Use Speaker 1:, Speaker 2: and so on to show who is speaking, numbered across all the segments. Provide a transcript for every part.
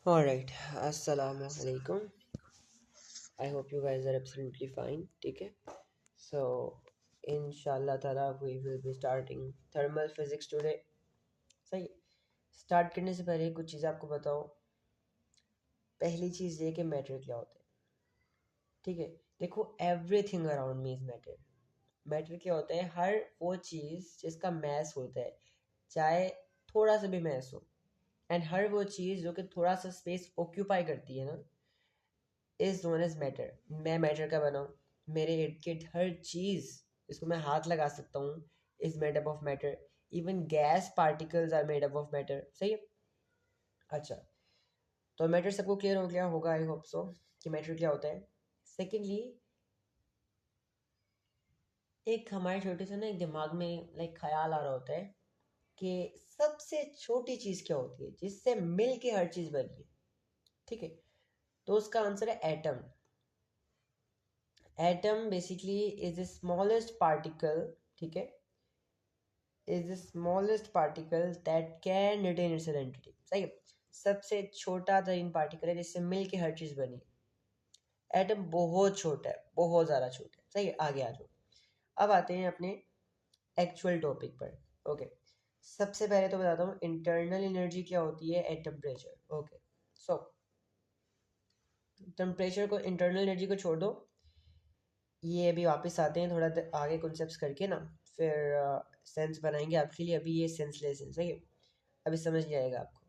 Speaker 1: Alright, Assalamu alaikum. I hope you guys are absolutely fine. ठीक है. So, inshallah ताला we will be starting thermal physics today. सही. Start करने से पहले कुछ चीज़ आपको बताओ. पहली चीज़ ये कि मैटर क्या होता है. ठीक है. देखो everything around me is matter. Matter क्या होता है? हर वो चीज़ जिसका मैस होता है, चाहे थोड़ा सा भी मैस हो, एंड हर वो चीज़ जो कि थोड़ा सा स्पेस ऑक्यूपाई करती है ना, इज नोन एज मैटर. मैं मैटर का बना हूँ. मेरे इर्द गिर्द हर चीज़ जिसको मैं हाथ लगा सकता हूँ is made up of matter. Even gas particles are made up of matter. सही है. अच्छा, तो मैटर सबको क्लियर हो गया होगा, आई होप सो, कि मैटर क्या होता है. सेकेंडली, एक हमारे छोटे से ना एक दिमाग में लाइक ख्याल आ रहा होता है कि सबसे छोटी चीज़ क्या होती है जिससे मिल के हर चीज़ बनी है. ठीक है. तो उसका आंसर है atom. Atom basically is the smallest particle. ठीक है. is the smallest particle that can retain its identity. सही है. सबसे छोटा तरीन पार्टिकल है जिससे मिल के हर चीज़ बनी. एटम बहुत छोटा है, बहुत ज़्यादा छोटा है. सही है. आगे आ जाओ. अब आते हैं अपने एक्चुअल टॉपिक पर. ओके. सबसे पहले तो बताता हूँ इंटरनल एनर्जी क्या होती है at temperature. Okay. So temperature को, इंटरनल एनर्जी को छोड़ दो. ये अभी वापस आते हैं थोड़ा आगे कॉन्सेप्ट्स करके ना, फिर सेंस बनाएंगे आपके लिए. अभी ये सेंसलेस है. सही है. अभी समझ नहीं आएगा आपको.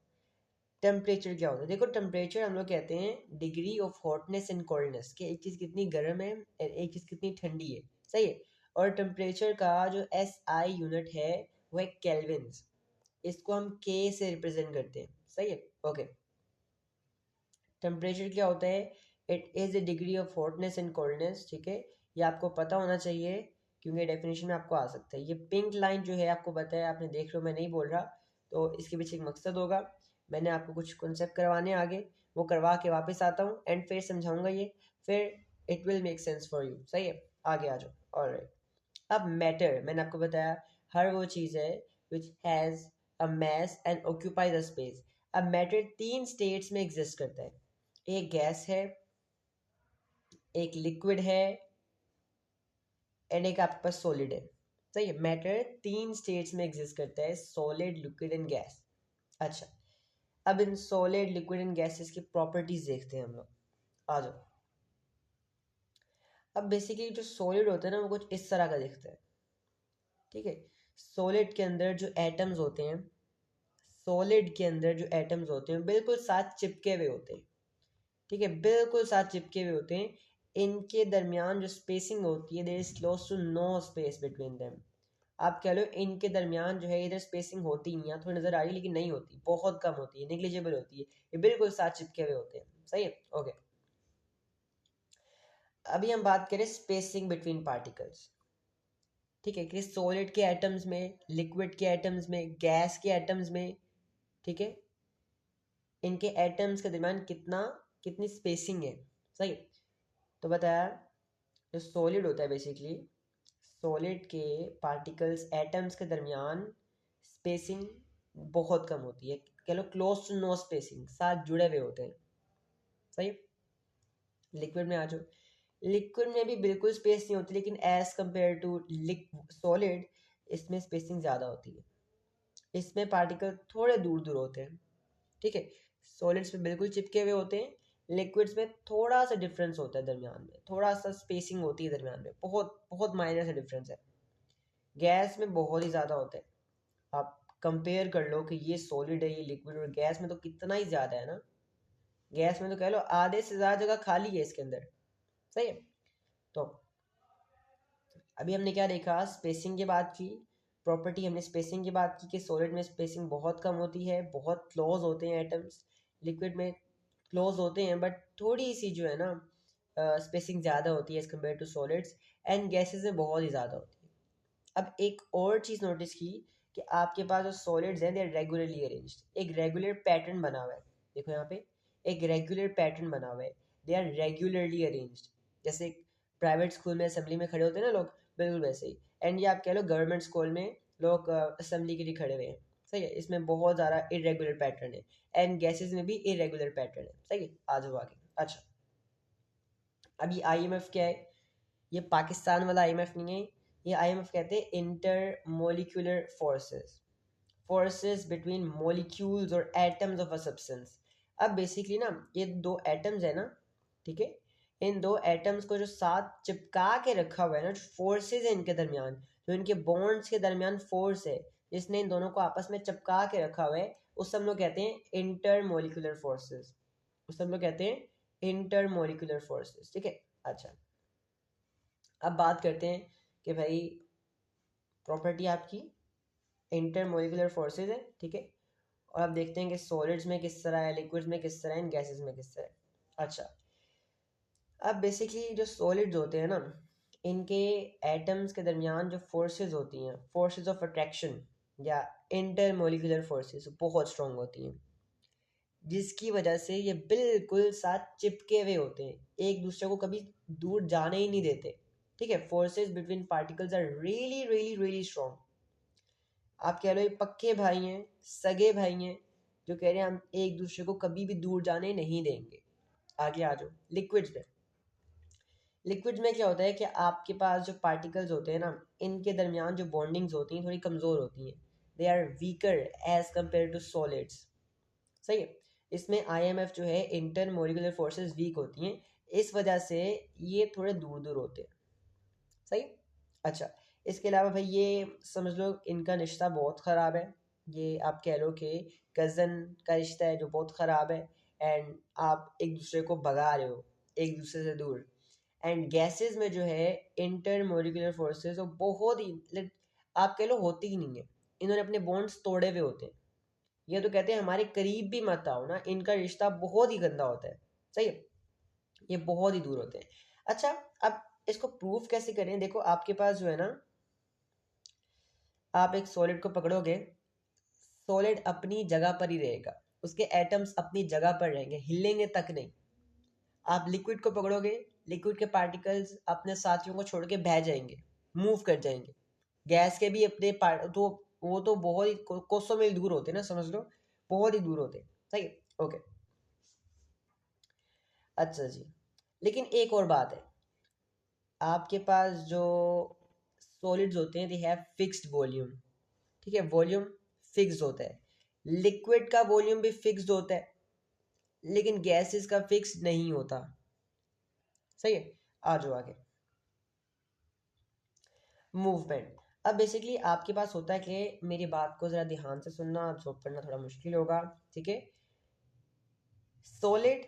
Speaker 1: टेम्परेचर क्या होता है? देखो टेम्परेचर हम लोग कहते हैं degree of hotness and coldness, कि एक चीज़ कितनी गर्म है और एक चीज़ कितनी ठंडी है. सही है. और टेम्परेचर का जो एस आई यूनिट है वो है केल्विन्स. इसको हम के से रिप्रेजेंट करते हैं. सही है. ओके. टेम्परेचर क्या होता है? It is the degree of hotness and coldness. ठीक है. ये आपको पता होना चाहिए क्योंकि डेफिनेशन में आपको आ सकता है. ये पिंक लाइन जो है आपको पता है, आपने देख लो, मैं नहीं बोल रहा. तो इसके पीछे एक मकसद होगा. मैंने आपको कुछ कॉन्सेप्ट करवाने आगे, वो करवा के वापस आता हूँ एंड फिर समझाऊंगा ये. फिर it will make sense for you. सही है. आगे आ जाओ. ऑलराइट. अब मैटर मैंने आपको बताया हर वो चीज़ है which has a mass and occupies a space. अब मैटर तीन स्टेट्स में एग्जिस्ट करता है. एक गैस है, एक लिक्विड है, एंड एक आपके पास सॉलिड है. सही है. मैटर तीन स्टेट्स में एग्जिस्ट करता है, सॉलिड, लिक्विड एंड गैस. अच्छा, अब in solid, liquid and gases की प्रॉपर्टीज देखते हैं हम लोग. आ जाओ. अब बेसिकली जो सॉलिड होता है ना वो कुछ इस तरह का दिखता है. ठीक है. सॉलिड के अंदर जो एटम्स होते हैं, सॉलिड के अंदर जो एटम्स होते हैं बिल्कुल साथ चिपके हुए होते हैं. ठीक है. बिल्कुल साथ चिपके हुए होते हैं. इनके दरमियान जो स्पेसिंग होती है, there is close to no space between them. आप कह लो इनके दरमियान जो है इधर स्पेसिंग होती नहीं है, थोड़ी नज़र आ रही है लेकिन नहीं होती, बहुत कम होती है, नेग्लिजिबल होती है. ये बिल्कुल साथ चिपके हुए होते हैं. सही है. ओके. अभी हम बात करें स्पेसिंग बिटवीन पार्टिकल्स. ठीक है. कि सॉलिड के एटम्स में, लिक्विड के एटम्स में, गैस के एटम्स में, ठीक है, इनके एटम्स के दरमियान कितनी स्पेसिंग है. सही. तो बताया जो सॉलिड होता है बेसिकली, सॉलिड के पार्टिकल्स एटम्स के दरमियान स्पेसिंग बहुत कम होती है. कह लो क्लोज टू नो स्पेसिंग, साथ जुड़े हुए होते हैं. सही. लिक्विड में आ जाओ. लिक्विड में भी बिल्कुल स्पेस नहीं होती, लेकिन एज कंपेयर टू सॉलिड इसमें स्पेसिंग ज़्यादा होती है. इसमें पार्टिकल थोड़े दूर दूर होते हैं. ठीक है. सॉलिड्स में बिल्कुल चिपके हुए होते हैं. लिक्विड्स में थोड़ा सा डिफरेंस होता है दरमियान में, थोड़ा सा स्पेसिंग होती है दरमियान में, बहुत बहुत माइनर सा डिफरेंस है. गैस में बहुत ही ज़्यादा होता है. आप कंपेयर कर लो कि ये सॉलिड है, ये लिक्विड, और गैस में तो कितना ही ज़्यादा है ना. गैस में तो कह लो आधे से ज़्यादा जगह खाली है इसके अंदर. सही है. तो अभी हमने क्या देखा? स्पेसिंग की बात की. प्रॉपर्टी हमने स्पेसिंग की बात की कि सॉलिड में स्पेसिंग बहुत कम होती है, बहुत क्लोज होते हैं एटम्स. लिक्विड में क्लोज होते हैं बट थोड़ी सी जो है ना स्पेसिंग ज़्यादा होती है as compared to solids. And gases में बहुत ही ज़्यादा होती है. अब एक और चीज़ नोटिस की कि आपके पास जो सॉलिड्स हैं दे आर रेगुलरली अरेंज्ड. एक रेगुलर पैटर्न बना हुआ है. देखो यहाँ पे एक रेगुलर पैटर्न बना हुआ है. They are regularly arranged. जैसे प्राइवेट स्कूल में असेंबली में खड़े होते हैं ना लोग, बिल्कुल वैसे ही. एंड ये आप कह लो गवर्नमेंट स्कूल में लोग असेंबली के लिए खड़े हुए हैं. सही है, इसमें बहुत ज़्यादा इरेगुलर पैटर्न है, एंड गैसेस में भी इरेगुलर पैटर्न है। सही है, आ जाओ आगे। अच्छा, अब ये IMF क्या है? ये पाकिस्तान वाला IMF नहीं है, ये IMF कहते हैं inter molecular forces, forces between molecules और एटम्स ऑफ अ सब्सटेंस। अब बेसिकली ना ये दो एटम्स है ना, ठीक है, इन दो एटम्स को जो साथ चिपका के रखा हुआ है ना, जो फोर्सेस है इनके दरमियान, जो इनके बॉन्ड्स के दरमियान फोर्स है जिसने इन दोनों को आपस में चिपका के रखा हुआ है, उस सब लोग कहते हैं इंटर मोलिकुलर फोर्सेस, उस सब लोग कहते हैं इंटर मोलिकुलर फोर्सेस। ठीक है, अच्छा, अब बात करते हैं कि भाई प्रॉपर्टी आपकी इंटरमोलिकुलर फोर्सेस है, ठीक है, और अब देखते हैं कि सॉलिड्स में किस तरह है, लिक्विड्स में किस तरह है, इन गैसेस में किस तरह है। अच्छा, अब बेसिकली जो सॉलिड्स होते हैं ना, इनके एटम्स के दरमियान जो फोर्सेस होती हैं, फोर्सेस ऑफ अट्रैक्शन या इंटरमोलिकुलर फोर्सेस बहुत स्ट्रॉन्ग होती हैं, जिसकी वजह से ये बिल्कुल साथ चिपके हुए होते हैं, एक दूसरे को कभी दूर जाने ही नहीं देते। ठीक है, forces between particles are really really really strong. आप कह लो ये पक्के भाई हैं, सगे भाई हैं, जो कह रहे हैं हम एक दूसरे को कभी भी दूर जाने नहीं देंगे। आगे आ जाओ लिक्विड्स में। लिक्विड्स में क्या होता है कि आपके पास जो पार्टिकल्स होते हैं ना, इनके दरमियान जो बॉन्डिंग्स होती हैं थोड़ी कमज़ोर होती हैं, they are weaker as compared to solids. सही है, इसमें IMF जो है इंटर मोलिकुलर फोर्सेस वीक होती हैं, इस वजह से ये थोड़े दूर दूर होते हैं। सही। अच्छा, इसके अलावा भाई ये समझ लो इनका रिश्ता बहुत ख़राब है, ये आप कह लो कि कज़न का रिश्ता है जो बहुत ख़राब है, एंड आप एक दूसरे को भगा रहे हो एक दूसरे से दूर। एंड गैसेस में जो है इंटर मोलिकुलर फोर्सेस वो बहुत ही आप कह लो होती ही नहीं है, इन्होंने अपने बॉन्ड्स तोड़े हुए होते हैं। ये तो कहते हैं हमारे करीब भी मत आओ ना, इनका रिश्ता बहुत ही गंदा होता है। सही है, ये बहुत ही दूर होते हैं। अच्छा, अब इसको प्रूफ कैसे करें? देखो आपके पास जो है ना, आप एक सॉलिड को पकड़ोगे, सॉलिड अपनी जगह पर ही रहेगा, उसके एटम्स अपनी जगह पर रहेंगे, हिलेंगे तक नहीं। आप लिक्विड को पकड़ोगे, लिक्विड के पार्टिकल्स अपने साथियों को छोड़ के बह जाएंगे, मूव कर जाएंगे। गैस के भी अपने तो वो तो बहुत ही कोसों मील दूर होते हैं ना, समझ लो बहुत ही दूर होते हैं। सही है, ओके। अच्छा जी, लेकिन एक और बात है, आपके पास जो सॉलिड्स होते हैं दे हैव फिक्स्ड वॉल्यूम। ठीक है, वॉल्यूम फिक्स्ड होता है, लिक्विड का वॉल्यूम भी फिक्स्ड होता है, लेकिन गैसेस का फिक्स्ड नहीं होता। सही है, आ जाओ आगे। मूवमेंट। अब बेसिकली आपके पास होता है कि मेरी बात को ज़रा ध्यान से सुनना, अब्सॉर्ब करना थोड़ा मुश्किल होगा। ठीक है, सॉलिड,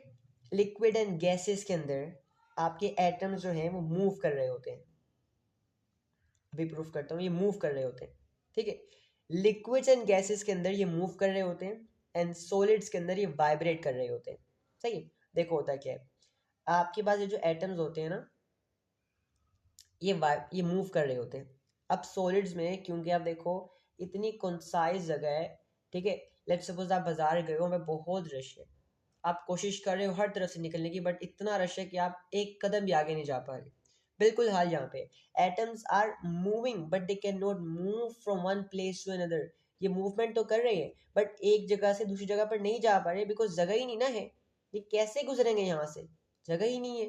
Speaker 1: लिक्विड एंड गैसेस के अंदर आपके एटम्स जो हैं वो मूव कर रहे होते हैं। अभी प्रूफ करता हूँ, ये मूव कर रहे होते हैं। ठीक है, लिक्विड्स एंड गैसेस के अंदर ये मूव कर रहे होते हैं, एंड सॉलिड्स के अंदर ये वाइब्रेट कर रहे होते हैं। सही है, देखो होता क्या है, आपके पास ये जो एटम्स होते हैं ना, ये मूव कर रहे होते हैं। अब सॉलिड्स में क्योंकि आप देखो इतनी कंसाइज जगह है, ठीक है, लेट्स सपोज आप बाजार गए हो, में बहुत रश है, आप कोशिश कर रहे हो हर तरफ से निकलने की, बट इतना रश है कि आप एक कदम भी आगे नहीं जा पा रहे। बिल्कुल हाल यहाँ पे, atoms are moving but they can not move from one place to another. ये मूवमेंट तो कर रहे हैं बट एक जगह से दूसरी जगह पर नहीं जा पा रहे, बिकॉज जगह ही नहीं ना है। ये कैसे गुजरेंगे यहाँ से, जगह ही नहीं है।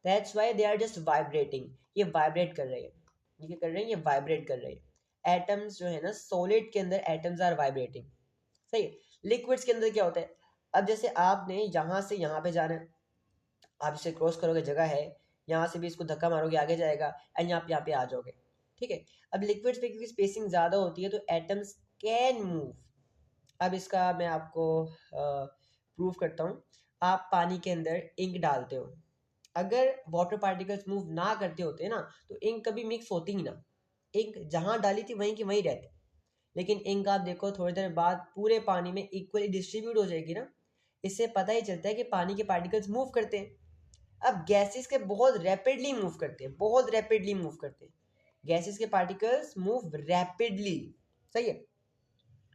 Speaker 1: That's why they are just vibrating, ये वाइब्रेट कर रहे हैं। ये क्या कर रहे हैं, ये वाइब्रेट कर रहे हैं। एटम्स जो है ना, सॉलिड के अंदर एटम्स आर वाइब्रेटिंग। सही है, लिक्विड्स के अंदर क्या होता है, अब जैसे आपने यहाँ से यहाँ पे जाना है, आप इसे क्रॉस करोगे, जगह है, यहाँ से भी इसको धक्का मारोगे आगे जाएगा, एंड यहाँ पे आ जाओगे। ठीक है, अब लिक्विड्स पे क्योंकि स्पेसिंग ज़्यादा होती है तो एटम्स कैन मूव। अब इसका मैं आपको प्रूफ करता हूँ। आप पानी के अंदर इंक डालते हो, अगर वाटर पार्टिकल्स मूव ना करते होते ना तो इंक कभी मिक्स होती ही ना, इंक जहाँ डाली थी वहीं की वहीं रहती। लेकिन इंक आप देखो थोड़ी देर बाद पूरे पानी में इक्वली डिस्ट्रीब्यूट हो जाएगी ना, इससे पता ही चलता है कि पानी के पार्टिकल्स मूव करते हैं। अब गैसेस के बहुत रैपिडली मूव करते हैं, बहुत रैपिडली मूव करते हैं, गैसेस के पार्टिकल्स मूव रैपिडली। सही है,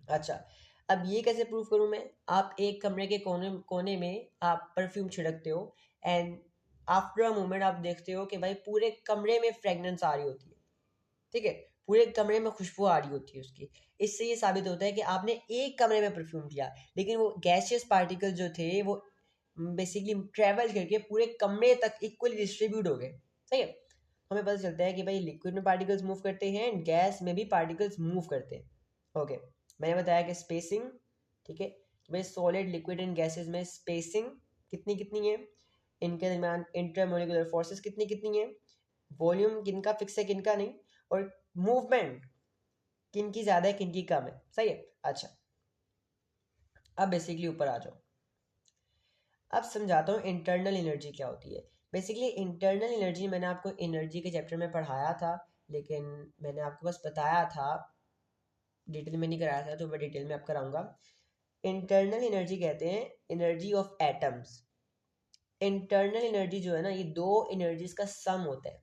Speaker 1: अच्छा, अब ये कैसे प्रूव करूं मैं? आप एक कमरे के कोने कोने में आप परफ्यूम छिड़कते हो, एंड आफ्टर अ मोमेंट आप देखते हो कि भाई पूरे कमरे में फ्रेगनेंस आ रही होती है। ठीक है, पूरे कमरे में खुशबू आ रही होती है उसकी। इससे ये साबित होता है कि आपने एक कमरे में परफ्यूम किया, लेकिन वो गैसियस पार्टिकल जो थे वो बेसिकली ट्रेवल करके पूरे कमरे तक इक्वली डिस्ट्रीब्यूट हो गए। सही है, हमें पता चलता है कि भाई लिक्विड में पार्टिकल्स मूव करते हैं एंड गैस में भी पार्टिकल्स मूव करते हैं। ओके, मैंने बताया कि स्पेसिंग, ठीक है, भाई सॉलिड लिक्विड एंड गैसेस में स्पेसिंग कितनी कितनी है, इनके दरमियान इंटरमोलिकुलर फोर्सेस कितनी कितनी है, वॉल्यूम किनका फिक्स है किनका नहीं, और मूवमेंट किनकी ज़्यादा है किनकी कम है। सही है, अच्छा अब बेसिकली ऊपर आ जाओ। अब समझाता हूँ इंटरनल एनर्जी क्या होती है। बेसिकली इंटरनल एनर्जी मैंने आपको एनर्जी के चैप्टर में पढ़ाया था, लेकिन मैंने आपको बस बताया था, डिटेल में नहीं कराया था, तो मैं डिटेल में अब कराऊंगा। इंटरनल एनर्जी कहते हैं energy of atoms. Internal energy जो है ना, ये दो एनर्जीज का सम होता है।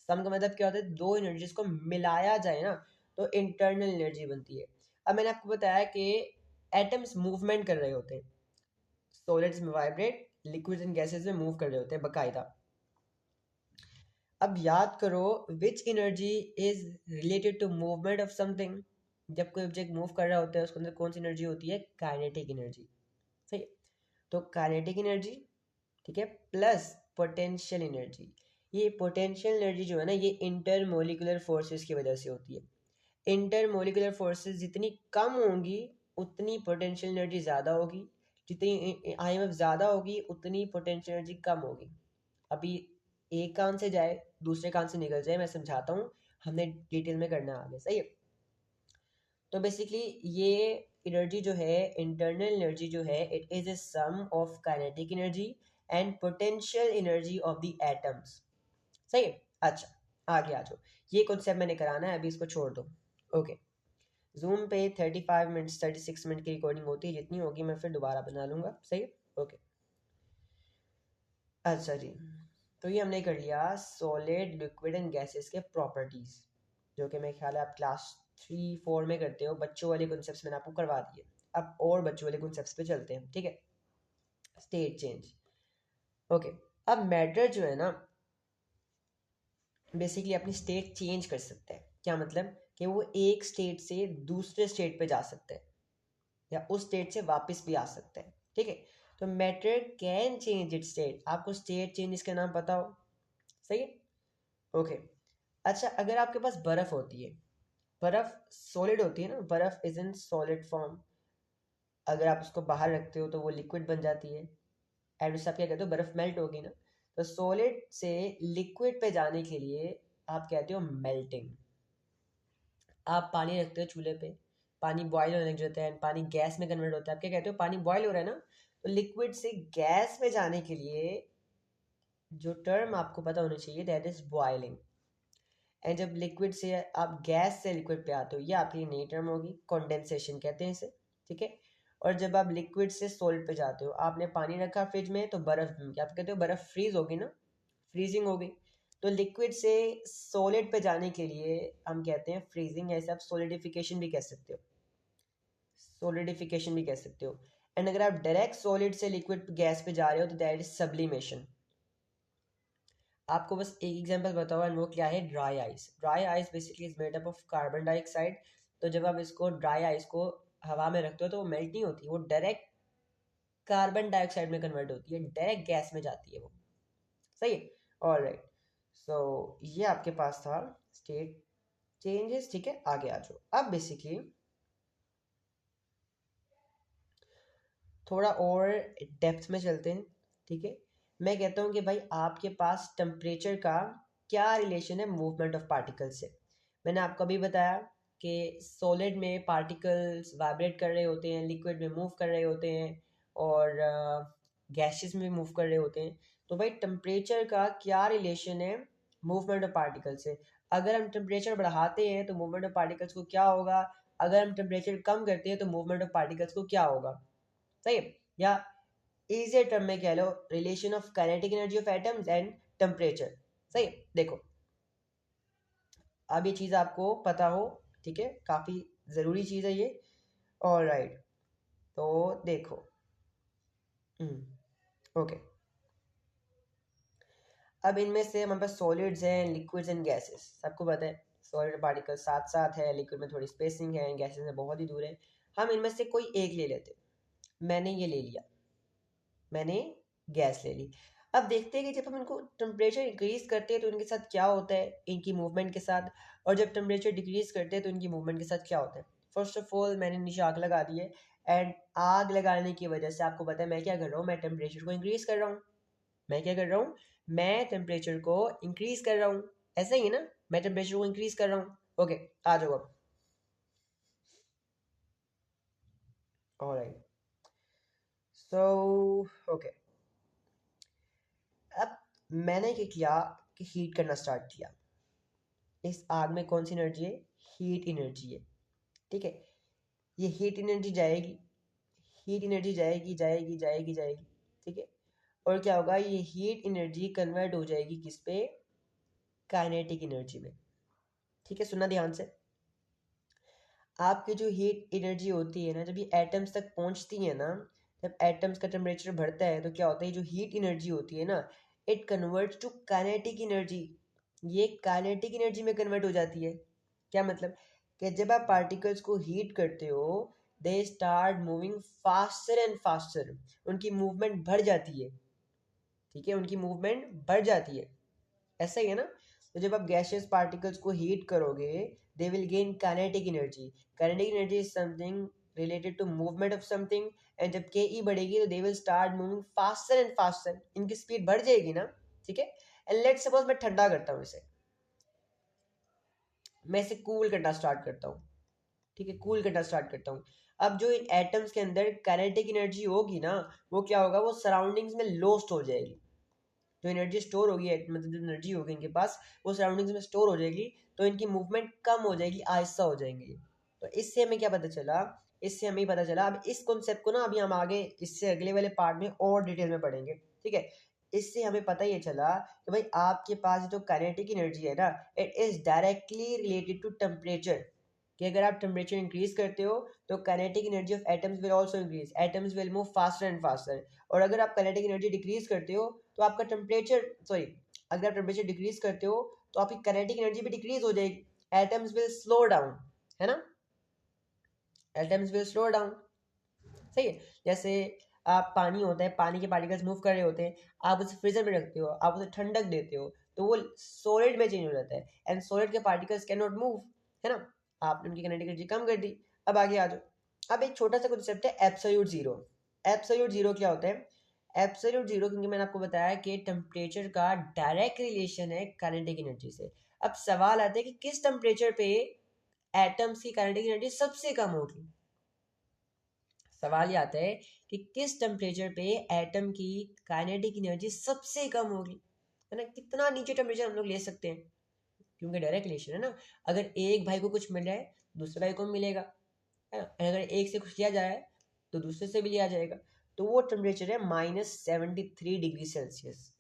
Speaker 1: सम का मतलब क्या होता है, दो एनर्जीज को मिलाया जाए ना तो इंटरनल एनर्जी बनती है। अब मैंने आपको बताया कि एटम्स मूवमेंट कर रहे होते हैं, सॉलिड्स में वाइब्रेट, लिक्विड्स एंड गैसेस में मूव कर रहे होते हैं बकायदा। अब याद करो which energy is related to movement of something. जब कोई ऑब्जेक्ट मूव कर रहा होता है उसके अंदर कौन सी एनर्जी होती है, काइनेटिक एनर्जी। सही है, तो काइनेटिक एनर्जी, ठीक है, प्लस पोटेंशियल एनर्जी। ये पोटेंशियल एनर्जी जो है ना, ये इंटरमोलिकुलर फोर्सेस की वजह से होती है। इंटरमोलिकुलर फोर्सेस जितनी कम होंगी उतनी पोटेंशियल एनर्जी ज़्यादा होगी, जितनी IMF ज़्यादा होगी उतनी पोटेंशियल एनर्जी कम होगी। अभी एक कान से जाए दूसरे कान से निकल जाए, मैं समझाता हूँ, हमने डिटेल में करना आगे। सही है, तो बेसिकली ये एनर्जी जो है, इंटरनल एनर्जी जो है, it is a sum of kinetic energy and potential energy of the atoms. सही है, अच्छा आगे आ जाओ। ये कॉन्सेप्ट मैंने कराना है, अभी इसको छोड़ दो। ओके, जूम पे 35 मिनट्स 36 मिनट की रिकॉर्डिंग होती है, जितनी होगी मैं फिर दोबारा बना लूंगा। सही है, ओके, अच्छा जी। तो ये हमने कर लिया सॉलिड लिक्विड एंड गैसेस के प्रॉपर्टीज, जो कि मेरे ख्याल है आप क्लास 3 4 में करते हो। बच्चों वाले कॉन्सेप्ट्स मैंने आपको करवा दिए, अब और बच्चों वाले कॉन्सेप्ट्स पे चलते हैं। ठीक है, स्टेट चेंज। ओके, अब मैटर जो है ना, बेसिकली अपनी स्टेट चेंज कर सकता है। क्या मतलब कि वो एक स्टेट से दूसरे स्टेट पे जा सकता है या उस स्टेट से वापस भी आ सकता है। ठीक है, तो matter can change it state. आपको स्टेट चेंज इसका नाम पता हो, सही है, ओके। अच्छा, अगर आपके पास बर्फ होती है, बर्फ सॉलिड होती है ना, बर्फ इज इन सॉलिड फॉर्म। अगर आप उसको बाहर रखते हो तो वो लिक्विड बन जाती है, एंड उससे आप क्या कहते हो, बर्फ मेल्ट होगी ना। तो सॉलिड से लिक्विड पे जाने के लिए आप कहते हो मेल्टिंग। आप पानी रखते हो चूल्हे पे, पानी बॉयल होने लग जाता है, पानी गैस में कन्वर्ट होता है, आप क्या कहते हो, पानी बॉयल हो रहा है ना। तो लिक्विड से गैस में जाने के लिए जो टर्म आपको पता होनी चाहिए, दैट इज बॉइलिंग। एंड जब लिक्विड से आप गैस से लिक्विड पे आते हो, ये आपकी नई टर्म होगी, कंडेंसेशन कहते हैं इसे। ठीक है, और जब आप लिक्विड से सॉलिड पे जाते हो, आपने पानी रखा फ्रिज में तो बर्फ, क्या आप कहते हो, बर्फ फ्रीज होगी ना, फ्रीजिंग होगी। तो लिक्विड से सॉलिड पे जाने के लिए हम कहते हैं फ्रीजिंग, ऐसे आप सॉलिडिफिकेशन भी कह सकते हो, सॉलिडिफिकेशन भी कह सकते हो। एंड अगर आप डायरेक्ट सॉलिड से लिक्विड गैस पे जा रहे हो तो दैट इज सब्लिमेशन। आपको बस एक एग्जांपल बताओ, एंड वो क्या है, dry ice. Dry ice basically is made up of carbon dioxide. तो जब आप इसको ड्राई आइस को हवा में रखते हो तो वो मेल्ट नहीं होती, वो डायरेक्ट कार्बन डाइऑक्साइड में कन्वर्ट होती है, डायरेक्ट गैस में जाती है वो। सही है, ऑलराइट। सो ये आपके पास था स्टेट चेंजेस। ठीक है, आगे आ जाओ। अब बेसिकली थोड़ा और डेप्थ में चलते हैं। ठीक है, मैं कहता हूँ कि भाई आपके पास टेम्परेचर का क्या रिलेशन है मूवमेंट ऑफ पार्टिकल्स से। मैंने आपको अभी बताया कि सॉलिड में पार्टिकल्स वाइब्रेट कर रहे होते हैं, लिक्विड में मूव कर रहे होते हैं, और गैसेस में मूव कर रहे होते हैं। तो भाई टेम्परेचर का क्या रिलेशन है मूवमेंट ऑफ पार्टिकल से। अगर हम टेम्परेचर बढ़ाते हैं तो मूवमेंट ऑफ पार्टिकल्स को क्या होगा, अगर हम टेम्परेचर कम करते हैं तो मूवमेंट ऑफ पार्टिकल्स को क्या होगा। सही है, या इजियर टर्म में कह लो, relation of kinetic energy of atoms and temperature. सही है, देखो अब ये चीज़ आपको पता हो, ठीक है, काफ़ी ज़रूरी चीज़ है ये। ऑल राइट, तो देखो, ओके, अब इनमें से हमारे पास सॉलिड्स हैं, लिक्विड्स एंड गैसेस, सबको पता है। सॉलिड पार्टिकल साथ साथ है, लिक्विड में थोड़ी स्पेसिंग है, गैसेस में बहुत ही दूर है। हम इनमें से कोई एक ले लेते, मैंने ये ले लिया, मैंने गैस ले ली। अब देखते हैं कि जब हम इनको टेम्परेचर इंक्रीज करते हैं तो इनके साथ क्या होता है, इनकी मूवमेंट के साथ, और जब टेम्परेचर डिक्रीज करते हैं तो इनकी मूवमेंट के साथ क्या होता है। फर्स्ट ऑफ ऑल मैंने नीचे आग लगा दी है, एंड आग लगाने की वजह से आपको पता है मैं क्या कर रहा हूँ, मैं टेम्परेचर को इंक्रीज कर रहा हूँ। मैं क्या कर रहा हूँ, मैं टेम्परेचर को इंक्रीज कर रहा हूँ, ऐसा ही है ना, मैं टेम्परेचर को इंक्रीज कर रहा हूँ। ओके, आ जाओ अब। ऑलराइट, सो ओके, अब मैंने क्या किया कि हीट करना स्टार्ट किया। इस आग में कौन सी एनर्जी है, हीट एनर्जी है, ठीक है। ये हीट एनर्जी जाएगी, हीट एनर्जी जाएगी जाएगी जाएगी जाएगी, ठीक है। और क्या होगा, ये हीट एनर्जी कन्वर्ट हो जाएगी किस पे, काइनेटिक एनर्जी में, ठीक है। सुनना ध्यान से, आपकी जो हीट एनर्जी होती है ना, जब ये एटम्स तक पहुंचती है ना, जब एटम्स का टेम्परेचर बढ़ता है तो क्या होता है, जो हीट एनर्जी होती है ना, it converts to kinetic energy. ये काइनेटिक एनर्जी में कन्वर्ट हो जाती है। क्या मतलब, कि जब आप पार्टिकल्स को हीट करते हो, they start moving faster and faster, उनकी मूवमेंट बढ़ जाती है, ठीक है, उनकी मूवमेंट बढ़ जाती है, ऐसा ही है ना। तो जब आप गैसियस पार्टिकल्स को हीट करोगे, they will gain kinetic energy. Kinetic energy is something related to movement of something, and जब के ई बढ़ेगी तो they will start moving faster and faster, इनकी स्पीड बढ़ जाएगी ना, ठीक है। एंड लेट्स सपोज मैं ठंडा करता हूँ इसे, मैं इसे कूल करना स्टार्ट करता हूँ, ठीक है, कूल करना स्टार्ट करता हूँ। अब जो इन एटम्स के अंदर काइनेटिक एनर्जी होगी ना, वो क्या होगा, वो सराउंडिंग्स में लॉस्ट हो जाएगी। जो एनर्जी स्टोर होगी, मतलब जो एनर्जी होगी इनके पास, वो सराउंडिंग्स में स्टोर हो जाएगी, तो इनकी मूवमेंट कम हो जाएगी, आहिस्ता हो जाएंगे। तो इससे हमें क्या पता चला, इससे हमें पता चला, अब इस कॉन्सेप्ट को ना अभी हम आगे इससे अगले वाले पार्ट में और डिटेल में पढ़ेंगे, ठीक है। इससे हमें पता ये चला कि भाई आपके पास जो काइनेटिक एनर्जी है ना, it is directly related to temperature, कि अगर आप टेम्परेचर इंक्रीज करते हो तो kinetic energy of atoms will also increase, atoms will move faster and faster. और अगर आप काइनेटिक एनर्जी डिक्रीज करते हो तो आपका टेम्परेचर, सॉरी, अगर आप टेम्परेचर डिक्रीज करते हो तो आपकी काइनेटिक एनर्जी भी डिक्रीज हो जाएगी, एटम्स विल स्लो डाउन, है ना, एटम्स विल स्लो डाउन, सही है। जैसे आप, पानी होता है, पानी के पार्टिकल्स मूव कर रहे होते हैं, आप उसे फ्रीजर में रखते हो, आप उसे ठंडक देते हो, तो वो सॉलिड में चेंज हो जाता है, एंड सॉलिड के पार्टिकल्स कैन नॉट मूव, है ना। आपने उनकी काइनेटिक एनर्जी कम कर दी। अब आगे आ जाओ, अब एक छोटा सा कॉन्सेप्ट है एब्सोल्यूट जीरो। एब्सोल्यूट जीरो क्या होता है, एब्सोल्यूट जीरो, क्योंकि मैंने आपको बताया कि टेम्परेचर का डायरेक्ट रिलेशन है काइनेटिक एनर्जी से। अब सवाल आता है कि किस टेम्परेचर पे एटम्स की काइनेटिक एनर्जी सबसे कम होगी। सवाल ये आता है कि किस टेम्परेचर पे एटम की काइनेटिक एनर्जी सबसे कम होगी, है ना, कितना नीचे टेम्परेचर हम लोग ले सकते हैं, क्योंकि डायरेक्ट रिलेशन है ना। अगर एक भाई को कुछ मिल रहा है, दूसरे भाई को मिलेगा, है ना, अगर एक से कुछ लिया जाए तो दूसरे से भी लिया जाएगा। तो वो टेम्परेचर है -73 डिग्री सेल्सियस,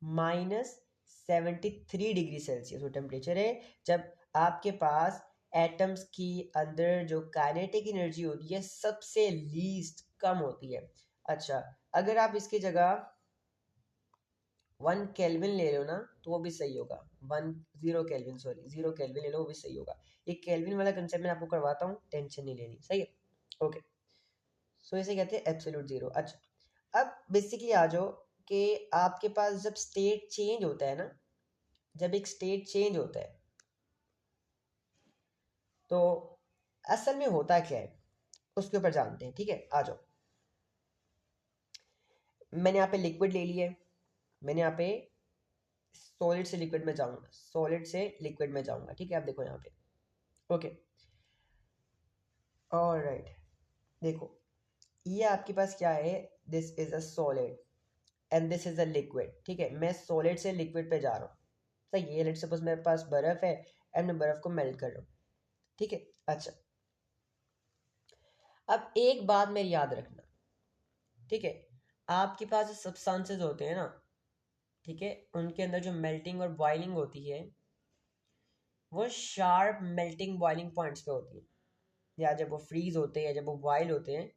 Speaker 1: -73 डिग्री सेल्सियस वो टेम्परेचर है, जब आपके पास एटम्स की अंदर जो काइनेटिक एनर्जी होती है सबसे लीस्ट कम होती है। अच्छा, अगर आप इसकी जगह 1 केल्विन ले लो ना तो वो भी सही होगा, 0 केल्विन, सॉरी 0 केल्विन ले लो, वो भी सही होगा। ये केल्विन वाला कंसेप्ट मैं आपको करवाता हूँ, टेंशन नहीं लेनी, सही है। ओके, सो इसे कहते हैं एब्सोल्यूट जीरो। अच्छा, अब बेसिकली आ जाओ कि आपके पास जब स्टेट चेंज होता है ना, जब एक स्टेट चेंज होता है तो असल में होता क्या है, उसके ऊपर जानते हैं, ठीक है, आ जाओ। मैंने यहाँ पे लिक्विड ले लिया है, मैंने यहाँ पे सॉलिड से लिक्विड में जाऊंगा, सॉलिड से लिक्विड में जाऊंगा, ठीक है। आप देखो यहाँ पे, ओके, ऑलराइट, देखो ये आपके पास क्या है, this is a solid and this is a liquid, ठीक है। मैं सॉलिड से लिक्विड पे जा रहा हूँ, सही है। लेट्स सपोज मेरे पास बर्फ है एंड मैं बर्फ को मेल्ट कर रहा हूँ, ठीक है। अच्छा, अब एक बात मेरी याद रखना, ठीक है, आपके पास जो सब्सटेंसेस होते हैं ना, ठीक है, उनके अंदर जो मेल्टिंग और बॉइलिंग होती है, वो शार्प मेल्टिंग बॉइलिंग पॉइंट्स पे होती है, या जब वो फ्रीज होते हैं या जब वो बॉयल होते हैं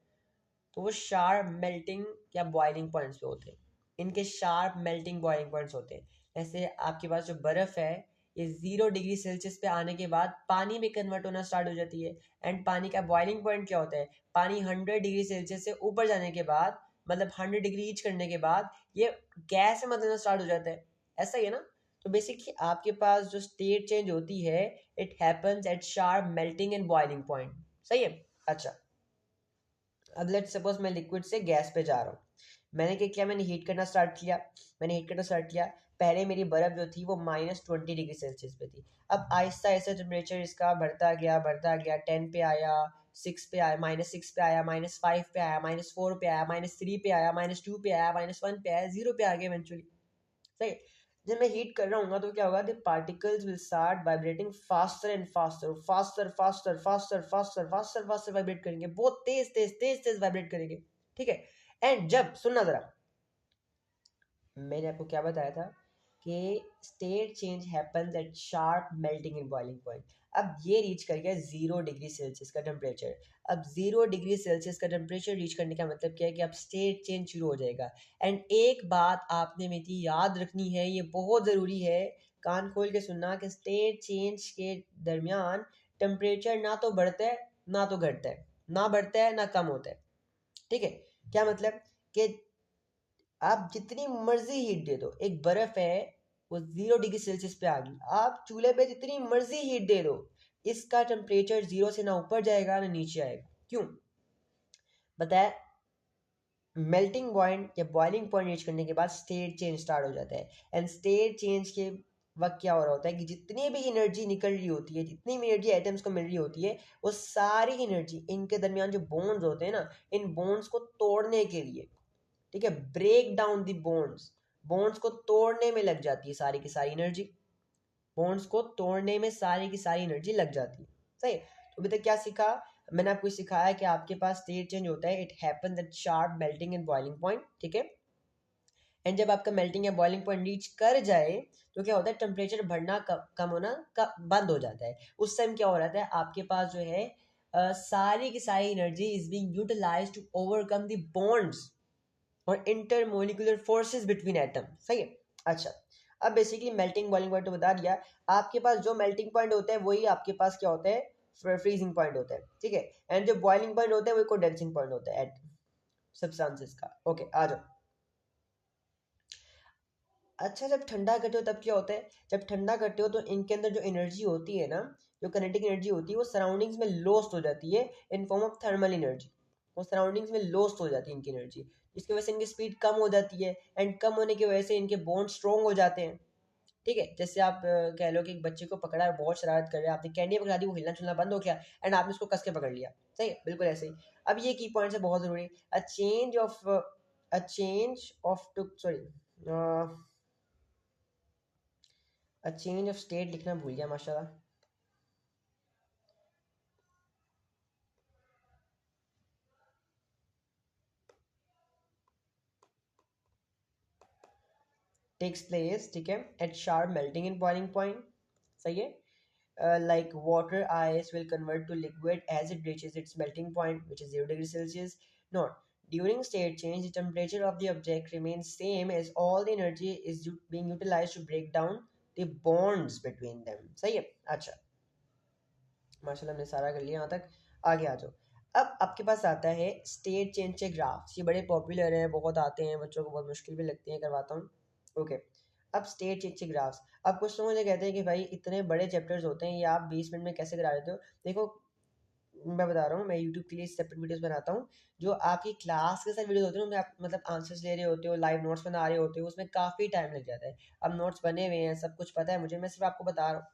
Speaker 1: तो वो शार्प मेल्टिंग या बॉइलिंग पॉइंट्स पे होते हैं। इनके शार्प मेल्टिंग बॉइलिंग पॉइंट्स होते हैं। जैसे आपके पास जो बर्फ़ है, ये 0 डिग्री सेल्सियस पे आने के बाद पानी में कन्वर्ट होना स्टार्ट हो जाती है। एंड पानी का बॉइलिंग पॉइंट क्या होता है, पानी 100 डिग्री सेल्सियस से ऊपर जाने के बाद, मतलब 100 डिग्री रीच करने के बाद ये गैस में बदलना स्टार्ट हो जाता है। ऐसा ही है ना। तो बेसिकली आपके पास जो स्टेट चेंज होती है, it happens at sharp melting and boiling point. सही है। अच्छा, अब लेट्स सपोज मैं लिक्विड से गैस पे जा रहा हूँ। मैंने क्या किया, मैंने हीट करना स्टार्ट किया। पहले मेरी बर्फ जो थी वो -20 डिग्री सेल्सियस पे थी। अब आहिस्ता आहिस्ता टेम्परेचर इसका बढ़ता गया 10 पे आया, 6 पे आया, -6 पे आया, -5 पे आया, -4 पे आया, -3 पे आया, -2 पे आया, -1 पे आया, 0 पे आ गया इवेंचुअली। सही। जब मैं हीट कर रहा हूँ तो क्या होगा, the particles will start vibrating faster and faster, faster faster faster faster faster faster vibrate करेंगे, बहुत तेज तेज तेज तेज वाइब्रेट करेंगे। ठीक है। एंड जब सुनना जरा, मैंने आपको क्या बताया था कि state change happens at sharp melting in boiling point. अब ये रीच कर गया 0 डिग्री सेल्सियस का टेम्परेचर। अब 0 डिग्री सेल्सियस का टेम्परेचर रीच करने का मतलब क्या है कि अब स्टेट चेंज शुरू हो जाएगा। एंड एक बात आपने मेरी याद रखनी है, ये बहुत ज़रूरी है, कान खोल के सुनना, कि स्टेट चेंज के दरमियान टेम्परेचर ना तो बढ़ता है ना तो घटता है, ना बढ़ता है ना कम होता है। ठीक है। क्या मतलब कि आप जितनी मर्जी हीट दे दो, एक बर्फ है वो 0 डिग्री सेल्सियस पे आ गई, आप चूल्हे पे जितनी मर्जी हीट दे दो, इसका टेम्परेचर 0 से ना ऊपर जाएगा ना नीचे आएगा। क्यों बताया, मेल्टिंग पॉइंट या बॉइलिंग पॉइंट रीच करने के बाद स्टेट चेंज स्टार्ट हो जाता है। एंड स्टेट चेंज के वक्त क्या हो रहा होता है कि जितनी भी एनर्जी निकल रही होती है, जितनी भी एनर्जी एटम्स को मिल रही होती है, वो सारी एनर्जी इनके दरमियान जो बॉन्ड्स होते हैं ना, इन बॉन्ड्स को तोड़ने के लिए, ठीक है, break down the bonds, bonds को तोड़ने में लग जाती है सारी की सारी एनर्जी, बॉन्ड्स को तोड़ने में सारी की सारी एनर्जी लग जाती है। सही। तो अभी तक क्या सीखा, मैंने आपको सिखाया कि आपके पास स्टेट चेंज होता है, it happens at sharp melting and boiling point. ठीक है। एंड जब आपका मेल्टिंग या बॉइलिंग पॉइंट रीच कर जाए तो क्या होता है, टेम्परेचर बढ़ना कम होना बंद हो जाता है। उस टाइम क्या हो रहा है, आपके पास जो है सारी की सारी energy is being utilized to overcome the bonds और इंटरमोलिकुलर फोर्सेस बिटवीन एटम। सही है। अच्छा, अब बेसिकली मेल्टिंग बॉइलिंग पॉइंट तो बता दिया। आपके पास जो मेल्टिंग पॉइंट होता है वही आपके पास क्या होता है, फ्रीजिंग पॉइंट होता है। ठीक है। एंड जो बॉइलिंग पॉइंट होता है वही कंडेंसिंग पॉइंट होता है सब्सटेंसेस का। ओके, आ जाओ। अच्छा, जब ठंडा करते हो तब क्या होता है, जब ठंडा करते हो तो इनके अंदर जो एनर्जी होती है ना, जो कनेटिक एनर्जी होती है, वो सराउंडिंग्स में लॉस्ट हो जाती है in form of thermal energy. वो सराउंडिंग्स में लॉस्ट हो जाती है इनकी एनर्जी, जिसकी वजह से इनकी स्पीड कम हो जाती है। एंड कम होने की वजह से इनके बॉन्ड स्ट्रॉन्ग हो जाते हैं। ठीक है। जैसे आप कह लो कि एक बच्चे को पकड़ा है, बहुत शरारत कर रहा है, आपने कैंडी पकड़ा दी, वो हिलना चुलना बंद हो गया, एंड आपने उसको कस के पकड़ लिया। सही है, बिल्कुल ऐसे ही। अब ये की पॉइंट्स है बहुत जरूरी। A change of to sorry a change of state लिखना भूल गया माशाल्लाह। टेक्स प्लेस, ठीक है, at sharp melting in boiling point. सही है। Like water ice will convert to liquid as it reaches its melting point, which is 0 degrees Celsius. Note, during state change, the temperature of the object remains same as all the energy is being utilized to break down the bonds between them. सही है। अच्छा, माशाल्लाह हमने सारा कर लिया यहाँ तक। आगे आ जाओ। अब आपके पास आता है स्टेट चेंज के ग्राफ्स। ये बड़े पॉपुलर हैं, बहुत आते हैं, बच्चों को बहुत मुश्किल भी लगती है, करवाता हूँ। ओके। अब स्टेट चेंज के ग्राफ्स, अब कुछ लोग मुझे कहते हैं कि भाई इतने बड़े चैप्टर्स होते हैं, ये आप 20 मिनट में कैसे करा देते हो। देखो, मैं बता रहा हूँ, मैं यूट्यूब के लिए सेपरेट वीडियोस बनाता हूँ। जो आपकी क्लास के साथ वीडियोस होते हैं उनमें आप मतलब आंसर्स ले रहे होते हो, लाइव नोट्स बना रहे होते हो, उसमें काफ़ी टाइम लग जाता है। अब नोट्स बने हुए हैं, सब कुछ पता है मुझे, मैं सिर्फ आपको बता रहा हूँ,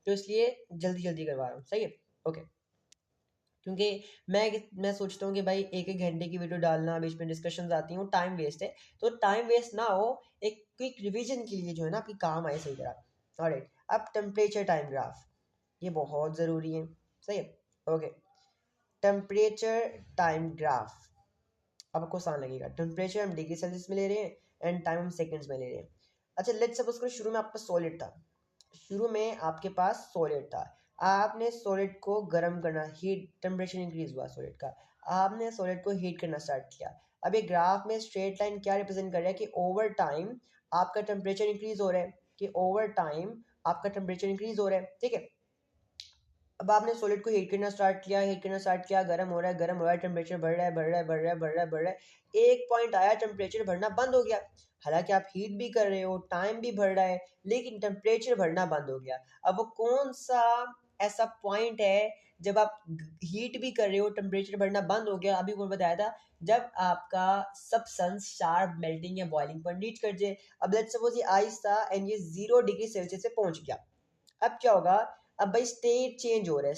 Speaker 1: तो इसलिए जल्दी जल्दी करवा रहा हूँ। सही है। ओके। क्योंकि मैं सोचता हूँ कि भाई एक एक घंटे की वीडियो डालना, बीच में डिस्कशंस आती हैं, वो टाइम वेस्ट है। तो टाइम वेस्ट ना हो, एक क्विक रिवीजन के लिए जो है ना आपकी काम आए सही तरह। ऑलराइट, अब टेम्परेचर टाइम ग्राफ, ये बहुत ज़रूरी है। सही है। ओके। टेम्परेचर टाइम ग्राफ, अब आपको आसान लगेगा। टेम्परेचर हम डिग्री सेल्सियस में ले रहे हैं एंड टाइम हम सेकंड्स में ले रहे हैं। अच्छा, लेट्स सपोज करो शुरू में आपका सॉलिड था, शुरू में आपके पास सॉलिड था, आपने सॉलिड को गर्म करना, हीट टेम्परेचर इंक्रीज हुआ सॉलिड का, आपने सॉलिड को हीट करना स्टार्ट किया। अब ये ग्राफ में स्ट्रेट लाइन क्या रिप्रेजेंट कर रहा है कि ओवर टाइम आपका टेम्परेचर इंक्रीज हो रहा है, कि ओवर टाइम आपका टेम्परेचर इंक्रीज हो रहा है, ठीक है। अब आपने सॉलिड को हीट करना स्टार्ट किया, गर्म हो रहा है, टेम्परेचर बढ़ रहा है, बढ़ रहा है, एक पॉइंट आया टेम्परेचर बढ़ना बंद हो गया। हालांकि आप हीट भी कर रहे हो, टाइम भी बढ़ रहा है, लेकिन टेम्परेचर बढ़ना बंद हो गया। अब वो कौन सा ऐसा पॉइंट है जब आप हीट भी कर रहे हो, टेम्परेचर बढ़ना बंद हो गया? अभी वो बताया था, जब आपका सब्सटेंस शार्प मेल्टिंग या बॉइलिंग पॉइंट रीच कर जाए। अब लेट्स सपोज ये आइस था एंड ये 0 डिग्री सेल्सियस पे पहुंच गया। अब क्या होगा? अब भाई स्टेट चेंज हो रहा है,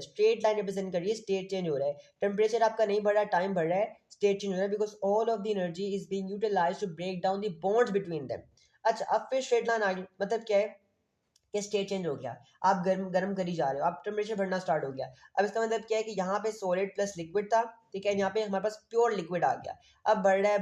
Speaker 1: स्ट्रेट लाइन रिप्रेजेंट कर रही है, स्टेट चेंज हो रहा है। टेम्परेचर आपका नहीं बढ़ रहा, टाइम बढ़ रहा है, स्टेट चेंज हो रहा है, because all of the energy is being utilized to break down the bonds between them. अच्छा, अब फिर स्ट्रेट लाइन आ गई, मतलब क्या है कि स्टेट चेंज हो गया, आप गर्म गर्म करी जा रहे हो, आप टेम्परेचर बढ़ना स्टार्ट हो गया। अब इसका मतलब क्या है कि यहाँ पे सॉलिड प्लस लिक्विड था, ठीक है, यहाँ पे हमारे पास प्योर लिक्विड आ गया। अब बढ़ रहा है,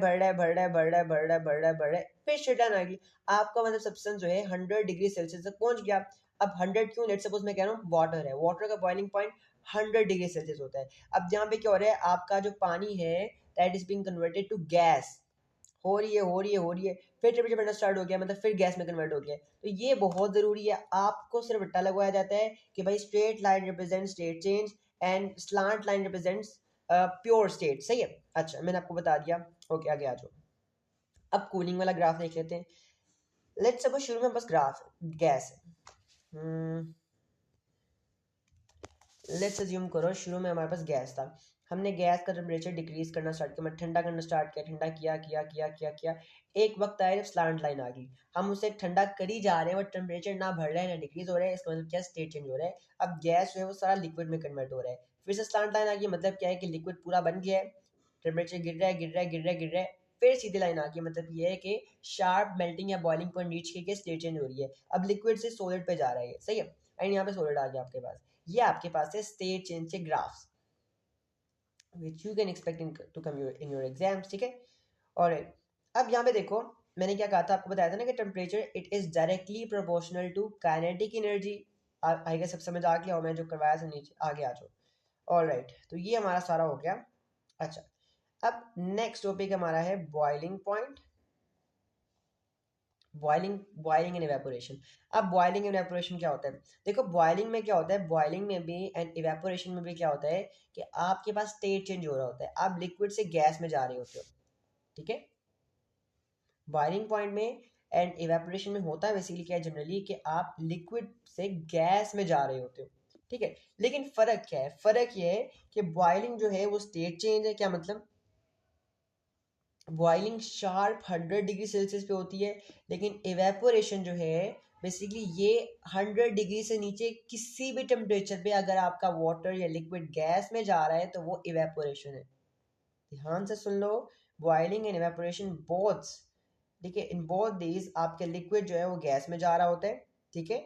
Speaker 1: फिर स्ट्रेट लाइन आ गई। आपका मतलब सब्सटेंस जो है 100 डिग्री सेल्सियस तक पहुंच गया। अब 100 क्यों? लेट्स सपोज मैं कह रहा हूँ वाटर है, वाटर का बॉइलिंग पॉइंट 100 डिग्री सेल्सियस होता है। अब यहाँ पे क्या हो रहा है, आपका जो पानी है that is being converted to gas, हो रही है, फिर टेम्परेचर बढ़ना स्टार्ट हो गया, मतलब फिर गैस में कन्वर्ट हो गया। तो ये बहुत ज़रूरी है, आपको सिर्फ रट्टा लगवाया जाता है कि भाई straight line represent state change and slant line represents pure state. सही है, अच्छा मैंने आपको बता दिया। ओके, आगे आ जाओ। अब कूलिंग वाला ग्राफ देख लेते हैं। लेट्स सपोज शुरू में बस ग्राफ गैस है, लेट्स अज्यूम करो शुरू में हमारे पास गैस था, हमने गैस का टेम्परेचर डिक्रीज करना स्टार्ट किया, मतलब ठंडा करना स्टार्ट किया, ठंडा किया। एक वक्त आया जब स्लांट लाइन आ गई, हम उसे ठंडा करी जा रहे हैं बट टेम्परेचर ना बढ़ रहा है ना डिक्रीज हो रहा है, इसका मतलब क्या? स्टेट चेंज हो रहा है। अब गैस जो है वो सारा लिक्विड में कन्वर्ट हो रहा है, फिर से स्लांट लाइन आ गई, मतलब क्या है कि लिक्विड पूरा बन गया है, टेम्परेचर गिर रहा है, फिर सीधी लाइन आ गई, मतलब ये है कि शार्प मेल्टिंग या बॉइलिंग पॉइंट रीच के स्टेट चेंज हो रही है। अब लिक्विड से सॉलिड पे जा रहा है, सही है, एंड यहाँ पे सॉलिड आ गया आपके पास। ये आपके पास है स्टेट चेंज के graphs which you can expect to come in your exams, ठीक है। और अब यहाँ पे देखो, मैंने क्या कहा था, आपको बताया था ना कि temperature it is directly proportional to kinetic energy. आएगा, सब समझ आ गया हो, मैं जो करवाया था नीचे, आगे आ जाओ। ऑलराइट, तो ये हमारा सारा हो गया। अच्छा, अब नेक्स्ट टॉपिक हमारा है boiling point, boiling and evaporation. अब बॉइलिंग एंड इवेपोरेशन क्या होता है? देखो, बॉइलिंग में क्या होता है, बॉइलिंग में भी एंड इवेपोरेशन में भी क्या होता है कि आपके पास स्टेट चेंज हो रहा होता है, आप लिक्विड से गैस में जा रहे होते हो, ठीक है। बॉइलिंग पॉइंट में एंड इवेपोरेशन में होता है बेसिकली क्या है जनरली, कि आप लिक्विड से गैस में जा रहे होते हो, ठीक है। लेकिन फर्क क्या है? फर्क ये है कि बॉइलिंग जो है वो स्टेट चेंज है, क्या मतलब? बॉइलिंग शार्प 100 डिग्री सेल्सियस पे होती है, लेकिन इवेपोरेशन जो है बेसिकली ये 100 डिग्री से नीचे किसी भी टेम्परेचर पे अगर आपका वाटर या लिक्विड गैस में जा रहा है तो वो इवेपोरेशन है। ध्यान से सुन लो, बॉइलिंग एंड इवेपोरेशन बोथ, ठीक है, इन बोथ दीज आपके लिक्विड जो है वो गैस में जा रहा होता है, ठीक है।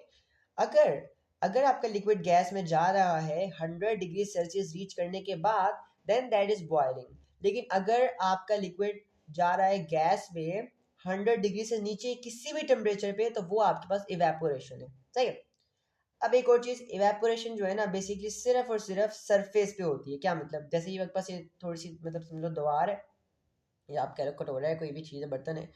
Speaker 1: अगर अगर आपका लिक्विड गैस में जा रहा है 100 डिग्री सेल्सियस रीच करने के बाद, देन दैट इज बॉइलिंग। लेकिन अगर आपका लिक्विड जा रहा है गैस में 100 डिग्री से नीचे किसी भी टेम्परेचर पे, तो वो आपके पास इवेपोरेशन है, सही है। अब एक और चीज, इवेपोरेशन जो है ना बेसिकली सिर्फ और सिर्फ सरफेस पे होती है। क्या मतलब? जैसे ये आपके पास ये थोड़ी सी, मतलब समझ लो दीवार है, या आप कह लो कटोरा है, कोई भी चीज़ है, बर्तन है,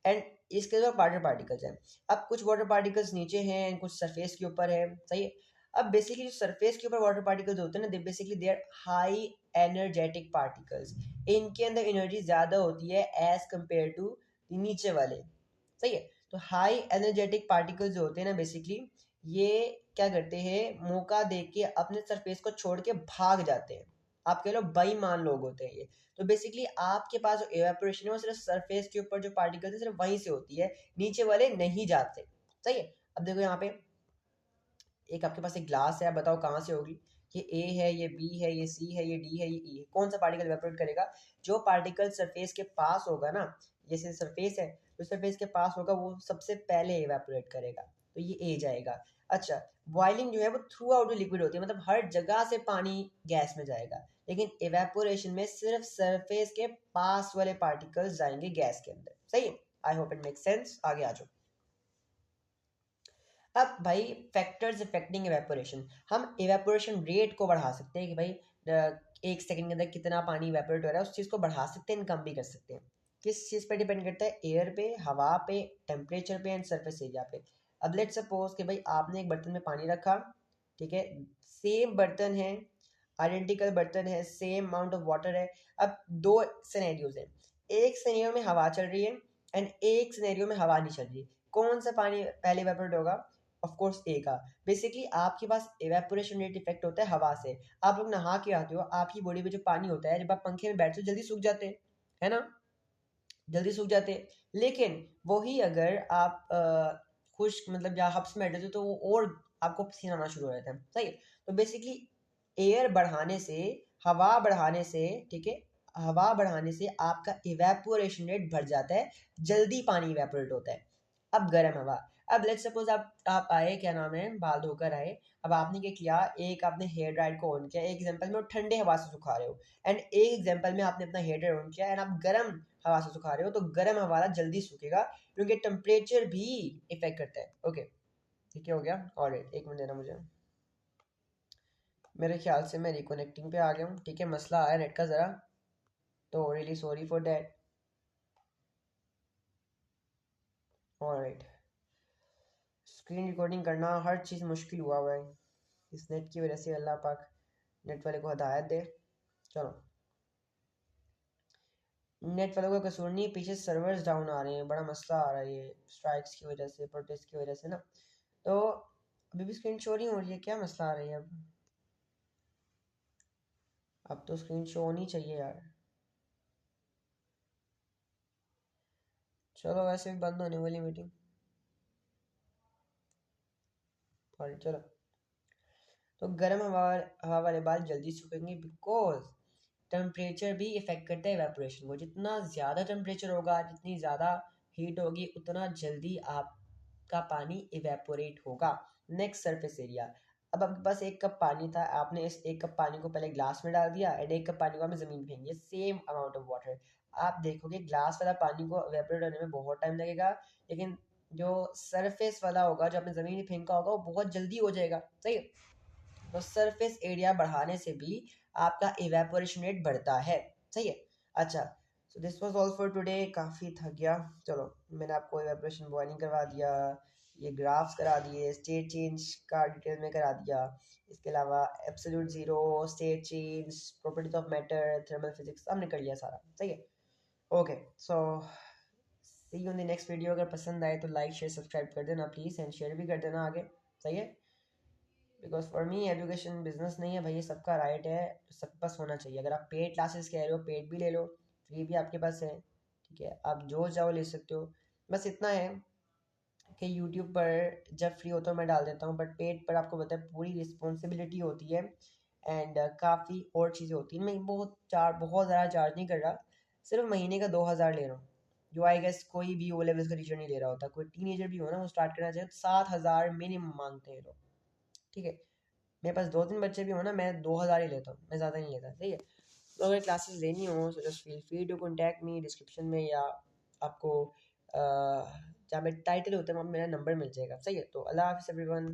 Speaker 1: एंड इसके जो वाटर पार्टिकल्स हैं, अब कुछ वाटर पार्टिकल्स नीचे हैं, कुछ सरफेस के ऊपर है, सही है। अब बेसिकली जो सरफेस के ऊपर वाटर पार्टिकल्स होते हैं ना, they basically they are high energetic particles, इनके अंदर एनर्जी ज़्यादा होती है एज कम्पेयर टू नीचे वाले, सही है। तो हाई एनर्जेटिक पार्टिकल्स जो होते हैं ना बेसिकली, ये क्या करते हैं, मौका देख के अपने सरफेस को छोड़ के भाग जाते हैं। आप कह लो बेईमान लोग होते हैं ये। तो बेसिकली आपके पास जो एवेपोरेशन है वो सिर्फ सरफेस के ऊपर जो पार्टिकल्स है सिर्फ वहीं से होती है, नीचे वाले नहीं जाते, सही है। अब देखो यहाँ पे एक आपके पास एक ग्लास है, बताओ कहाँ से होगी? ये ए है, ये बी है, ये सी है, ये डी है, ये ई है, कौन सा पार्टिकल इवेपोरेट करेगा? जो पार्टिकल सरफेस के पास होगा ना, जैसे सरफेस है तो सरफेस के पास होगा वो सबसे पहले इवेपोरेट करेगा, तो ये ए जाएगा। अच्छा, बॉइलिंग जो है वो थ्रू आउट लिक्विड होती है, मतलब हर जगह से पानी गैस में जाएगा, लेकिन इवेपोरेशन में सिर्फ सरफेस के पास वाले पार्टिकल्स जाएंगे गैस के अंदर, सही है। I hope it make sense, आगे आ जाओ। अब भाई फैक्टर्स अफेक्टिंग इवेपोरेशन, हम इवेपोरेशन रेट को बढ़ा सकते हैं कि भाई एक सेकंड के अंदर कितना पानी इवेपोरेट हो रहा है, उस चीज़ को बढ़ा सकते हैं, कम भी कर सकते हैं। किस चीज़ पे डिपेंड करता है? एयर पे, हवा पे, टेम्परेचर पे एंड सरफेस एरिया पे। अब लेट्स सपोज कि भाई आपने एक बर्तन में पानी रखा, ठीक है, सेम बर्तन है, आइडेंटिकल बर्तन है, सेम अमाउंट ऑफ वाटर है। अब दो सिनेरियोज हैं, एक सिनेरियो में हवा चल रही है एंड एक सिनेरियो में हवा नहीं चल रही। कौन सा पानी पहले इवेपोरेट होगा? ऑफ कोर्स ए का। बेसिकली आपके पास इवेपोरेशन रेट इफेक्ट होता है हवा से। आप लोग नहा के आते हो, आपकी बॉडी में जो पानी होता है, जब आप पंखे में बैठते हो जल्दी सूख जाते हैं, है ना, जल्दी सूख जाते हैं। लेकिन वही अगर आप खुश्क मतलब या हब्स में बैठे हो तो वो और आपको पसीना आना शुरू हो जाता है, सही है। तो बेसिकली एयर बढ़ाने से, हवा बढ़ाने से, ठीक है, हवा बढ़ाने से आपका इवेपोरेशन रेट बढ़ जाता है, जल्दी पानी इवेपोरेट होता है। अब गर्म हवा, अब लेट्स सपोज आप आए, क्या नाम है, बाल धोकर आए। अब आपने क्या किया, एक आपने हेयर ड्रायर को ऑन किया, एक एग्जांपल में ठंडे हवा से सुखा रहे हो, एंड एक एग्जांपल में आपने अपना हेयर ड्रायर ऑन किया एंड आप गर्म हवा से सुखा रहे हो, तो गर्म हवा जल्दी सूखेगा क्योंकि टेम्परेचर भी इफेक्ट करता है। ओके, ठीक है, हो गया। ऑलराइट, एक मिनट देना मुझे, मेरे ख्याल से मैं रिकनेक्टिंग पे आ गया हूँ, ठीक है, मसला आया नेट का ज़रा, तो really sorry for that. Alright, screen recording करना हर चीज़ मुश्किल हुआ है इस नेट की वजह से, अल्लाह पाक नेट वाले को हदायत दे। चलो, नेट वालों का कसूर नहीं, पीछे सर्वर्स डाउन आ रहे हैं, बड़ा मसला आ रहा है ये स्ट्राइक्स की वजह से, प्रोटेस्ट की वजह से ना। तो अभी भी स्क्रीन शो नहीं हो रही है, क्या मसला आ रही है? अब तो स्क्रीन शो होनी चाहिए यार। चलो, वैसे भी बंद होने वाली मीटिंग, और चलो। तो गर्म हवा वाले बाल जल्दी सूखेंगे बिकॉज टेम्परेचर भी इफेक्ट करता है इवेपोरेशन को। जितना ज़्यादा टेम्परेचर होगा, जितनी ज़्यादा हीट होगी, उतना जल्दी आपका पानी इवेपोरेट होगा। Next, surface area. अब आपके पास एक कप पानी था, आपने इस एक कप पानी को पहले ग्लास में डाल दिया एंड एक कप पानी को आपने ज़मीन फेंक दिया, सेम अमाउंट ऑफ वाटर। आप देखोगे ग्लास वाला पानी को इवेपोरेट होने में बहुत टाइम लगेगा, लेकिन जो सरफेस वाला होगा, जो आपने ज़मीन में फेंका होगा, वो बहुत जल्दी हो जाएगा, सही है। तो सरफेस एरिया बढ़ाने से भी आपका इवेपोरेशन रेट बढ़ता है, सही है। अच्छा, so this was all for today, काफ़ी थक गया। चलो, मैंने आपको इवेपोरेशन बॉइलिंग करवा दिया, ये ग्राफ्स करा दिए, स्टेट चेंज का डिटेल में करा दिया, इसके अलावा absolute zero, state change, properties of matter, thermal physics, हमने कर लिया सारा, सही है। Okay, so see you in the next video. अगर पसंद आए तो लाइक शेयर सब्सक्राइब कर देना प्लीज़, एंड शेयर भी कर देना आगे, सही है। Because for me education business नहीं है भाई, ये सबका राइट है, सबके पास होना चाहिए। अगर आप पेड क्लासेस कह रहे हो, पेड भी ले लो, फ्री भी आपके पास है, ठीक है, आप जो चाहो ले सकते हो। बस इतना है कि यूट्यूब पर जब फ्री होता है मैं डाल देता हूँ, बट पेड पर आपको पता है पूरी रिस्पॉन्सिबिलिटी होती है एंड काफ़ी और चीज़ें होती हैं। मैं बहुत ज़्यादा चार्ज नहीं कर रहा, सिर्फ महीने का 2000 ले रहा हूँ, जो आई गेस कोई भी ओ लेवल्स का टीचर नहीं ले रहा होता। कोई टीनेजर भी हो ना, वो स्टार्ट करना चाहे तो 7000 मिनिमम मांगते हैं लोग, ठीक है। मेरे पास 2-3 बच्चे भी हो ना, मैं 2000 ही लेता हूँ, मैं ज़्यादा नहीं लेता, सही है। तो अगर क्लासेस लेनी हो so just feel free to contact me, description में या आपको जहाँ पे टाइटल होता है वहाँ मेरा नंबर मिल जाएगा, सही है। तो अल्लाह हाफ़िज़ एवरीवन।